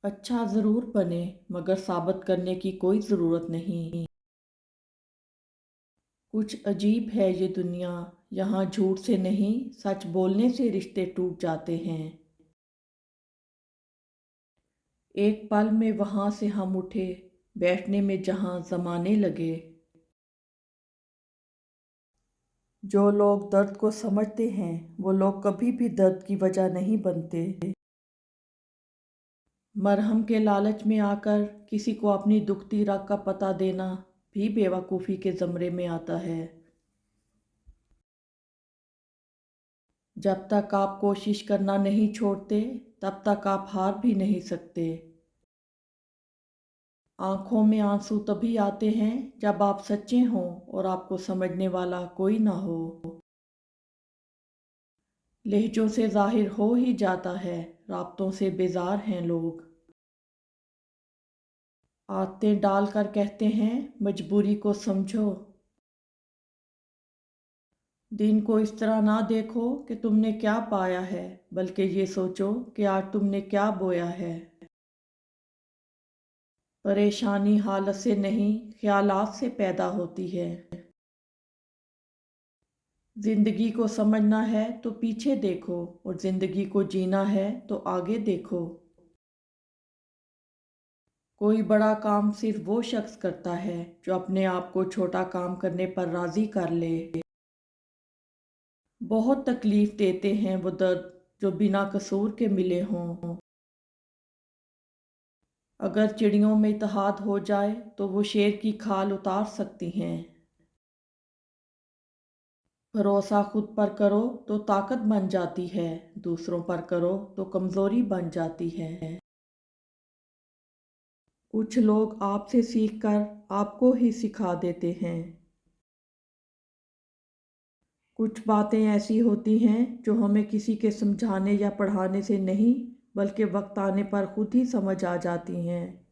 अच्छा ज़रूर बने, मगर साबित करने की कोई ज़रूरत नहीं। कुछ अजीब है ये दुनिया, यहाँ झूठ से नहीं, सच बोलने से रिश्ते टूट जाते हैं। एक पल में वहाँ से हम उठे, बैठने में जहाँ ज़माने लगे। जो लोग दर्द को समझते हैं, वो लोग कभी भी दर्द की वजह नहीं बनते। मरहम के लालच में आकर किसी को अपनी दुखती रग का पता देना भी बेवकूफ़ी के ज़मरे में आता है। जब तक आप कोशिश करना नहीं छोड़ते, तब तक आप हार भी नहीं सकते। आंखों में आंसू तभी आते हैं जब आप सच्चे हों और आपको समझने वाला कोई ना हो। लहजों से ज़ाहिर हो ही जाता है, राब्तों से बेजार हैं लोग। आदतें डाल कर कहते हैं मजबूरी को समझो। दिन को इस तरह ना देखो कि तुमने क्या पाया है, बल्कि ये सोचो कि आज तुमने क्या बोया है। परेशानी हालत से नहीं, ख्यालात से पैदा होती है। जिंदगी को समझना है तो पीछे देखो, और जिंदगी को जीना है तो आगे देखो। कोई बड़ा काम सिर्फ वो शख्स करता है जो अपने आप को छोटा काम करने पर राजी कर ले। बहुत तकलीफ देते हैं वो दर्द जो बिना कसूर के मिले हों। अगर चिड़ियों में इत्तेहाद हो जाए तो वो शेर की खाल उतार सकती हैं। भरोसा खुद पर करो तो ताकत बन जाती है, दूसरों पर करो तो कमज़ोरी बन जाती है। कुछ लोग आपसे सीखकर आपको ही सिखा देते हैं। कुछ बातें ऐसी होती हैं जो हमें किसी के समझाने या पढ़ाने से नहीं, बल्कि वक्त आने पर खुद ही समझ आ जाती हैं।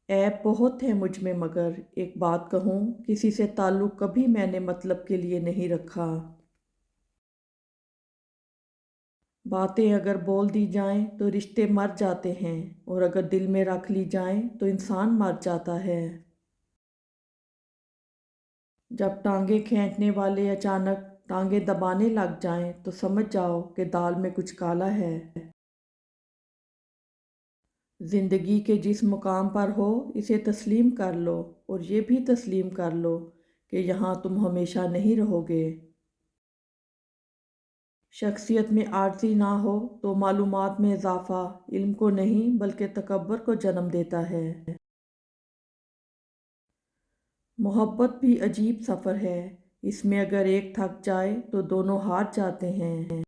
ऐब बहुत है मुझ में, मगर एक बात कहूँ, किसी से ताल्लुक़ कभी मैंने मतलब के लिए नहीं रखा। बातें अगर बोल दी जाएं तो रिश्ते मर जाते हैं, और अगर दिल में रख ली जाएं तो इंसान मर जाता है। जब टांगे खींचने वाले अचानक टांगे दबाने लग जाएं तो समझ जाओ कि दाल में कुछ काला है। ज़िंदगी के जिस मुकाम पर हो, इसे तस्लीम कर लो, और ये भी तस्लीम कर लो कि यहाँ तुम हमेशा नहीं रहोगे। शख्सियत में आर्ज़ी ना हो तो मालूमात में इजाफ़ा इल्म को नहीं, बल्कि तकब्बुर को जन्म देता है। मोहब्बत भी अजीब सफ़र है, इसमें अगर एक थक जाए तो दोनों हार जाते हैं।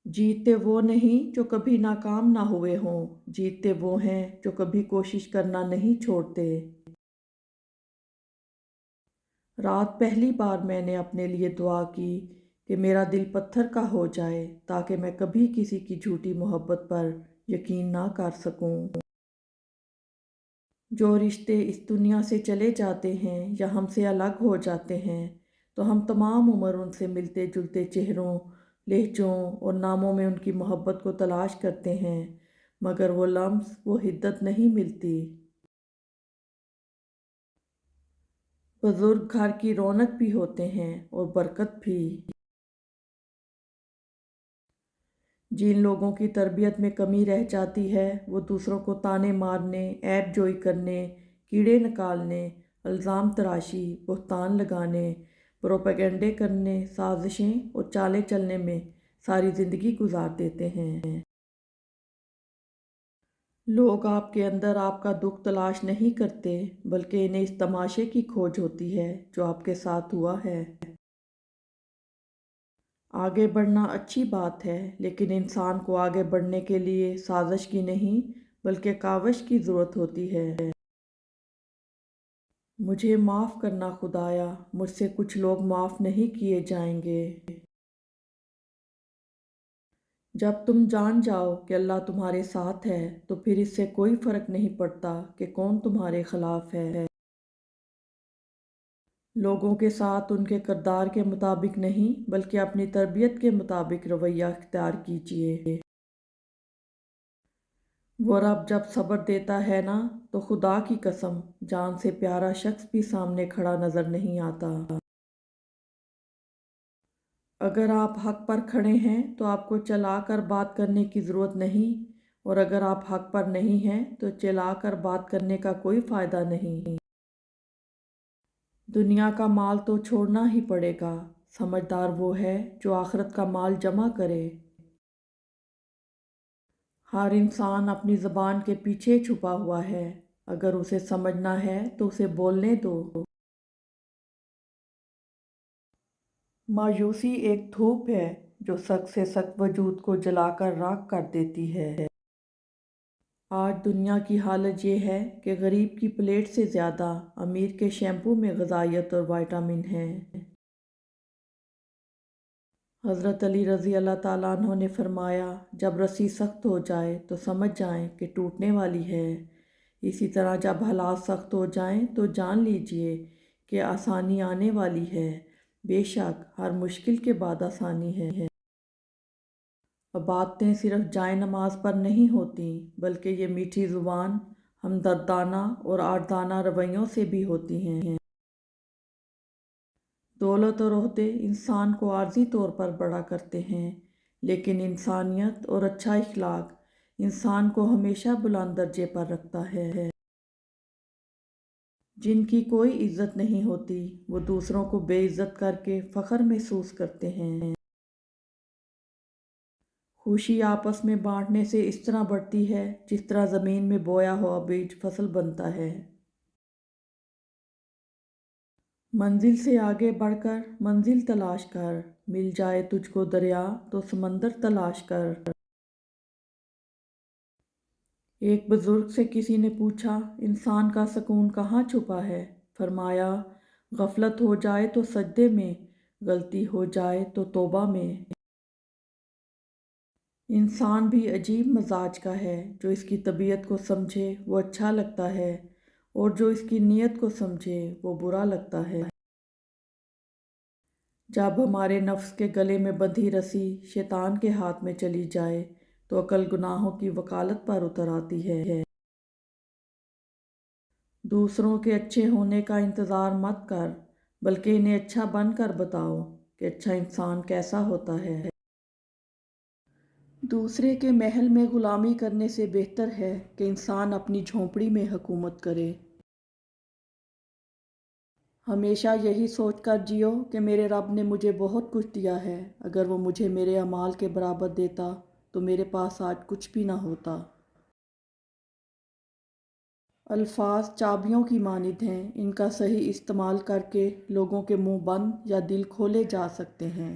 जीतते वो नहीं जो कभी नाकाम ना हुए हों, जीतते वो हैं जो कभी कोशिश करना नहीं छोड़ते। रात पहली बार मैंने अपने लिए दुआ की कि मेरा दिल पत्थर का हो जाए, ताकि मैं कभी किसी की झूठी मोहब्बत पर यकीन ना कर सकूं। जो रिश्ते इस दुनिया से चले जाते हैं या हमसे अलग हो जाते हैं, तो हम तमाम उम्र उनसे मिलते जुलते चेहरों, लहजों और नामों में उनकी मोहब्बत को तलाश करते हैं, मगर वो लम्स, वो हिद्दत नहीं मिलती। बुजुर्ग घर की रौनक भी होते हैं और बरकत भी। जिन लोगों की तरबियत में कमी रह जाती है, वो दूसरों को ताने मारने, ऐब जोई करने, कीड़े निकालने, इल्ज़ाम तराशी, बुहतान लगाने, प्रोपेगेंडे करने, साजिशें और चालें चलने में सारी ज़िंदगी गुजार देते हैं। लोग आपके अंदर आपका दुख तलाश नहीं करते, बल्कि इन्हें इस तमाशे की खोज होती है जो आपके साथ हुआ है। आगे बढ़ना अच्छी बात है, लेकिन इंसान को आगे बढ़ने के लिए साजिश की नहीं, बल्कि काविश की ज़रूरत होती है। मुझे माफ़ करना खुदाया, मुझसे कुछ लोग माफ़ नहीं किए जाएंगे। जब तुम जान जाओ कि अल्लाह तुम्हारे साथ है, तो फिर इससे कोई फ़र्क नहीं पड़ता कि कौन तुम्हारे ख़िलाफ़ है। لوگوں کے ساتھ ان کے کردار کے مطابق نہیں بلکہ اپنی تربیت کے مطابق رویہ اختیار کیجیے۔ وہ رب جب صبر دیتا ہے نا تو خدا کی قسم جان سے پیارا شخص بھی سامنے کھڑا نظر نہیں آتا۔ اگر آپ حق پر کھڑے ہیں تو آپ کو چلا کر بات کرنے کی ضرورت نہیں، اور اگر آپ حق پر نہیں ہیں تو چلا کر بات کرنے کا کوئی فائدہ نہیں۔ دنیا کا مال تو چھوڑنا ہی پڑے گا، سمجھدار وہ ہے جو آخرت کا مال جمع کرے۔ ہر انسان اپنی زبان کے پیچھے چھپا ہوا ہے، اگر اسے سمجھنا ہے تو اسے بولنے دو۔ مایوسی ایک دھوپ ہے جو سخت سے سخت وجود کو جلا کر راکھ کر دیتی ہے۔ آج دنیا کی حالت یہ ہے کہ غریب کی پلیٹ سے زیادہ امیر کے شیمپو میں غذائیت اور وائٹامن ہے۔ حضرت علی رضی اللہ تعالیٰ عنہ نے فرمایا، جب رسی سخت ہو جائے تو سمجھ جائیں کہ ٹوٹنے والی ہے، اسی طرح جب حالات سخت ہو جائیں تو جان لیجئے کہ آسانی آنے والی ہے۔ بے شک ہر مشکل کے بعد آسانی ہے۔ عبادتیں صرف جائے نماز پر نہیں ہوتیں بلکہ یہ میٹھی زبان، ہمدردانہ اور آردانہ رویوں سے بھی ہوتی ہیں۔ دولت اور عہدے انسان کو عارضی طور پر بڑا کرتے ہیں، لیکن انسانیت اور اچھا اخلاق انسان کو ہمیشہ بلند درجے پر رکھتا ہے۔ جن کی کوئی عزت نہیں ہوتی وہ دوسروں کو بے عزت کر کے فخر محسوس کرتے ہیں۔ خوشی آپس میں بانٹنے سے اس طرح بڑھتی ہے جس طرح زمین میں بویا ہوا بیج فصل بنتا ہے۔ منزل سے آگے بڑھ کر منزل تلاش کر، مل جائے تجھ کو دریا تو سمندر تلاش کر۔ ایک بزرگ سے کسی نے پوچھا، انسان کا سکون کہاں چھپا ہے؟ فرمایا، غفلت ہو جائے تو سجدے میں، غلطی ہو جائے تو توبہ میں۔ انسان بھی عجیب مزاج کا ہے، جو اس کی طبیعت کو سمجھے وہ اچھا لگتا ہے، اور جو اس کی نیت کو سمجھے وہ برا لگتا ہے۔ جب ہمارے نفس کے گلے میں بندھی رسی شیطان کے ہاتھ میں چلی جائے تو عقل گناہوں کی وکالت پر اتر آتی ہے۔ دوسروں کے اچھے ہونے کا انتظار مت کر، بلکہ انہیں اچھا بن کر بتاؤ کہ اچھا انسان کیسا ہوتا ہے۔ دوسرے کے محل میں غلامی کرنے سے بہتر ہے کہ انسان اپنی جھونپڑی میں حکومت کرے۔ ہمیشہ یہی سوچ کر جیو کہ میرے رب نے مجھے بہت کچھ دیا ہے، اگر وہ مجھے میرے اعمال کے برابر دیتا تو میرے پاس آج کچھ بھی نہ ہوتا۔ الفاظ چابیوں کی مانند ہیں، ان کا صحیح استعمال کر کے لوگوں کے منہ بند یا دل کھولے جا سکتے ہیں۔